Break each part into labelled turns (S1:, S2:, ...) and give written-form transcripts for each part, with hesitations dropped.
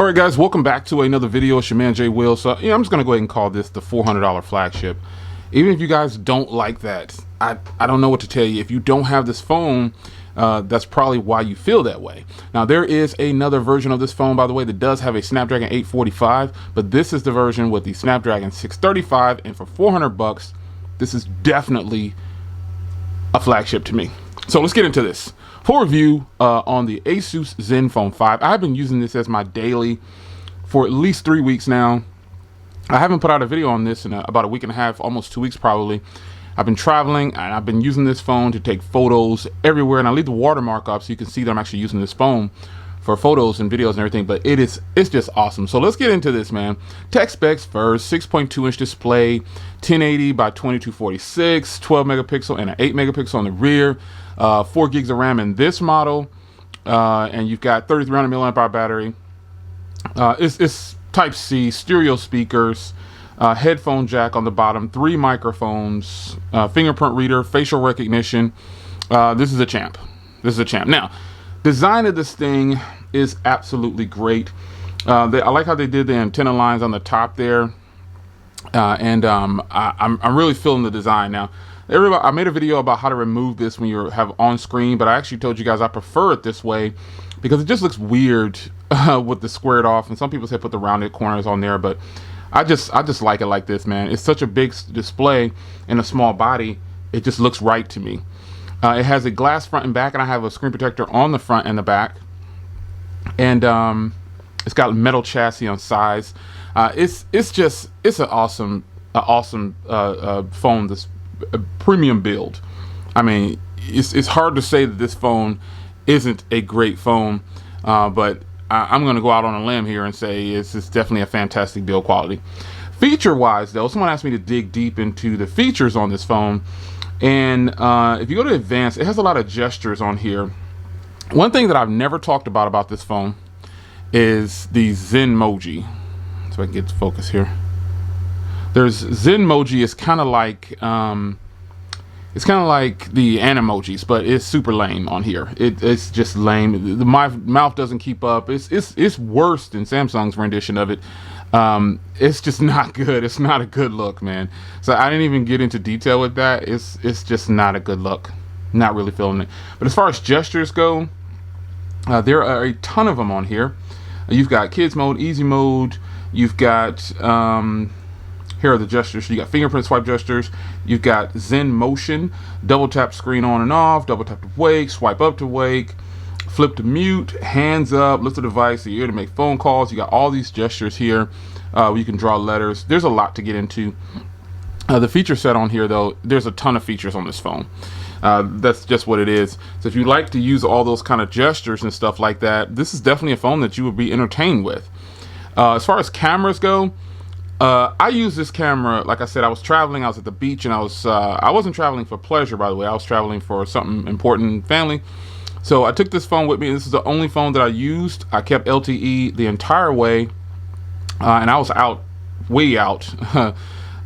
S1: All right, guys, welcome back to another video. It's your man Jay Will. So I'm just gonna go ahead and call this the $400 flagship. Even if you guys don't like that, I don't know what to tell you. If you don't have this phone, that's probably why you feel that way. Now, there is another version of this phone, by the way, that does have a Snapdragon 845, but this is the version with the Snapdragon 635, and for 400 bucks, this is definitely a flagship to me. So let's get into this. Full review on the Asus Zenfone 5. I've been using this as my daily for at least 3 weeks now. I haven't put out a video on this in about a week and a half, almost 2 weeks probably. I've been traveling and I've been using this phone to take photos everywhere, and I leave the watermark up so you can see that I'm actually using this phone for photos and videos and everything, but it's just awesome. So let's get into this, man. Tech specs first: 6.2 inch display, 1080 by 2246, 12 megapixel and an 8 megapixel on the rear, 4 gigs of RAM in this model, and you've got 3300 milliamp hour battery. It's Type C, stereo speakers, headphone jack on the bottom, 3 microphones, fingerprint reader, facial recognition. This is a champ. This is a champ. Now, design of this thing is absolutely great. I like how they did the antenna lines on the top there, and I'm really feeling the design now. I made a video about how to remove this when you have on screen, but I actually told you guys I prefer it this way because it just looks weird with the squared off, and some people say put the rounded corners on there, but I just like it like this, man. It's such a big display in a small body. It just looks right to me. It has a glass front and back, and I have a screen protector on the front and the back, and it's got metal chassis on sides. It's an awesome phone. This premium build. I mean, it's hard to say that this phone isn't a great phone, but I'm going to go out on a limb here and say it's definitely a fantastic build quality. Feature wise though, someone asked me to dig deep into the features on this phone, and if you go to advanced, it has a lot of gestures on here. One thing that I've never talked about this phone is the Zenmoji. So I can get to focus here. There's Zenmoji is kind of like the Animojis, but it's super lame on here. It's just lame. My mouth doesn't keep up. It's worse than Samsung's rendition of it. It's just not good. It's not a good look, man. So I didn't even get into detail with that. It's just not a good look. Not really feeling it. But as far as gestures go, there are a ton of them on here. You've got kids mode, easy mode. You've got here are the gestures. You got fingerprint swipe gestures. You've got Zen Motion, double tap screen on and off, double tap to wake, swipe up to wake, flip to mute, hands up, lift the device, the ear to make phone calls. You got all these gestures here. You can draw letters. There's a lot to get into. The feature set on here, though, there's a ton of features on this phone. That's just what it is. So if you like to use all those kind of gestures and stuff like that, this is definitely a phone that you would be entertained with. As far as cameras go, I use this camera, like I said, I was traveling, I was at the beach, and I wasn't traveling for pleasure, by the way. I was traveling for something important, family. So I took this phone with me. This is the only phone that I used. I kept LTE the entire way, and I was out, way out,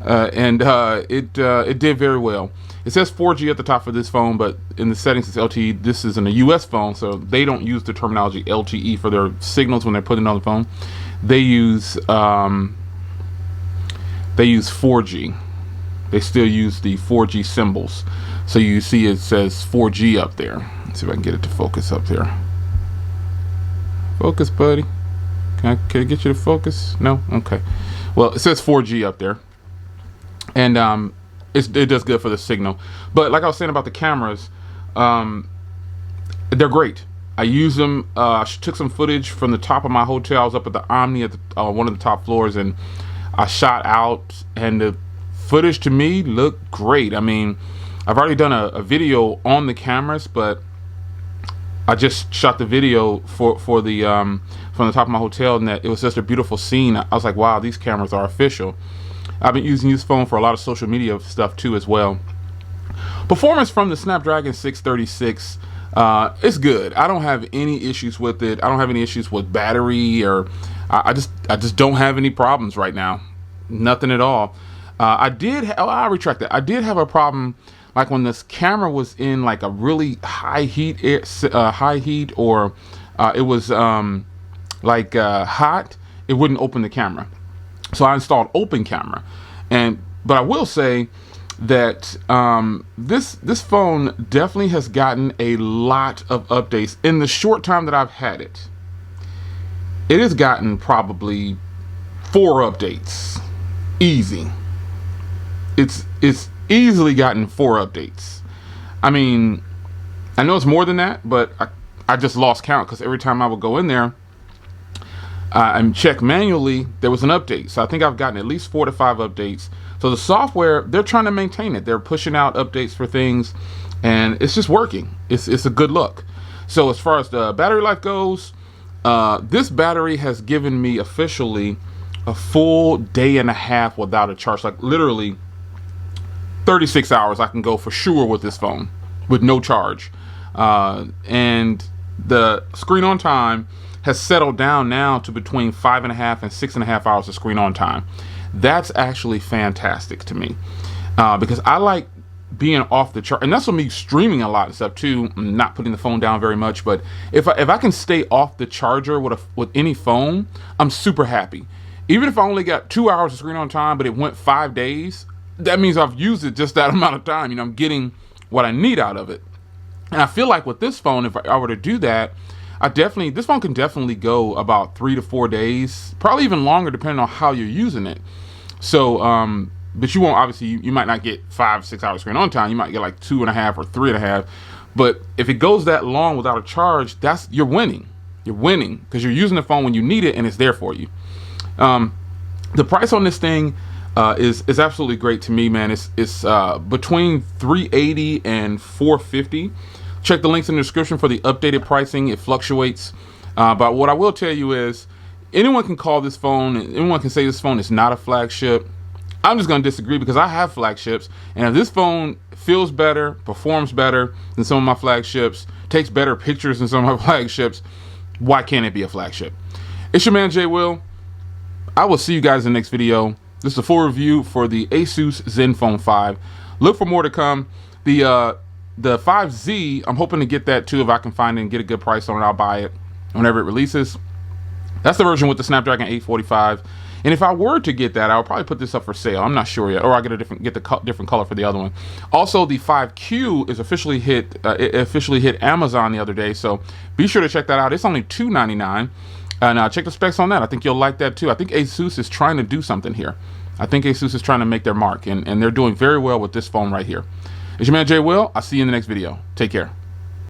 S1: and it did very well. It says 4G at the top of this phone, but in the settings it's LTE. This is in a US phone, so they don't use the terminology LTE for their signals when they're putting it on the phone. They use 4G. They still use the 4G symbols. So you see it says 4G up there. Let's see if I can get it to focus up there. Focus, buddy. Can I get you to focus? No? Okay. Well, it says 4G up there. And it does good for the signal. But like I was saying about the cameras, they're great. I use them. I took some footage from the top of my hotel. I was up at the Omni at one of the top floors, and I shot out, and the footage to me looked great. I mean, I've already done a video on the cameras, but I just shot the video for the from the top of my hotel, and that it was just a beautiful scene. I was like, wow, these cameras are official. I've been using this phone for a lot of social media stuff too as well. Performance from the Snapdragon 636, it's good. I don't have any issues with it. I don't have any issues with battery, or I just don't have any problems right now. Nothing at all. I'll retract that. I did have a problem, like when this camera was in like a really high heat, or it was like hot, it wouldn't open the camera. So I installed Open Camera, but I will say that this phone definitely has gotten a lot of updates in the short time that I've had it. It has gotten probably 4 updates, easy. It's easily gotten 4 updates. I mean, I know it's more than that, but I just lost count because every time I would go in there and check manually, there was an update. So I think I've gotten at least 4 to 5 updates. So the software, they're trying to maintain it. They're pushing out updates for things, and it's just working. It's a good look. So as far as the battery life goes, this battery has given me officially a full day and a half without a charge. Like literally 36 hours I can go for sure with this phone with no charge. And the screen on time has settled down now to between 5.5 and 6.5 hours of screen on time. That's actually fantastic to me, because I like being off the chart, and that's with me streaming a lot and stuff too. I'm not putting the phone down very much, but if I can stay off the charger with any phone, I'm super happy. Even if I only got 2 hours of screen on time, but it went 5 days, that means I've used it just that amount of time. You know, I'm getting what I need out of it. And I feel like with this phone, if I were to do that, this phone can definitely go about 3 to 4 days, probably even longer depending on how you're using it. So, but you won't, obviously, you might not get 5-6 hours screen on time. You might get like 2.5 or 3.5. But if it goes that long without a charge, you're winning. You're winning because you're using the phone when you need it and it's there for you. The price on this thing is absolutely great to me, man. It's between $380 and $450. Check the links in the description for the updated pricing. It fluctuates. But what I will tell you is anyone can call this phone, anyone can say this phone is not a flagship. I'm just going to disagree because I have flagships. And if this phone feels better, performs better than some of my flagships, takes better pictures than some of my flagships, why can't it be a flagship? It's your man, Jay Will. I will see you guys in the next video. This is a full review for the Asus Zenfone 5. Look for more to come. The 5Z, I'm hoping to get that too. If I can find it and get a good price on it, I'll buy it whenever it releases. That's the version with the Snapdragon 845. And if I were to get that, I'll probably put this up for sale. I'm not sure yet, or I get the different color for the other one. Also, the 5Q is officially hit Amazon the other day, so be sure to check that out. It's only $299. And check the specs on that. I think you'll like that too. I think Asus is trying to do something here. I think Asus is trying to make their mark, and they're doing very well with this phone right here. It's your man, Jay Will. I'll see you in the next video. Take care.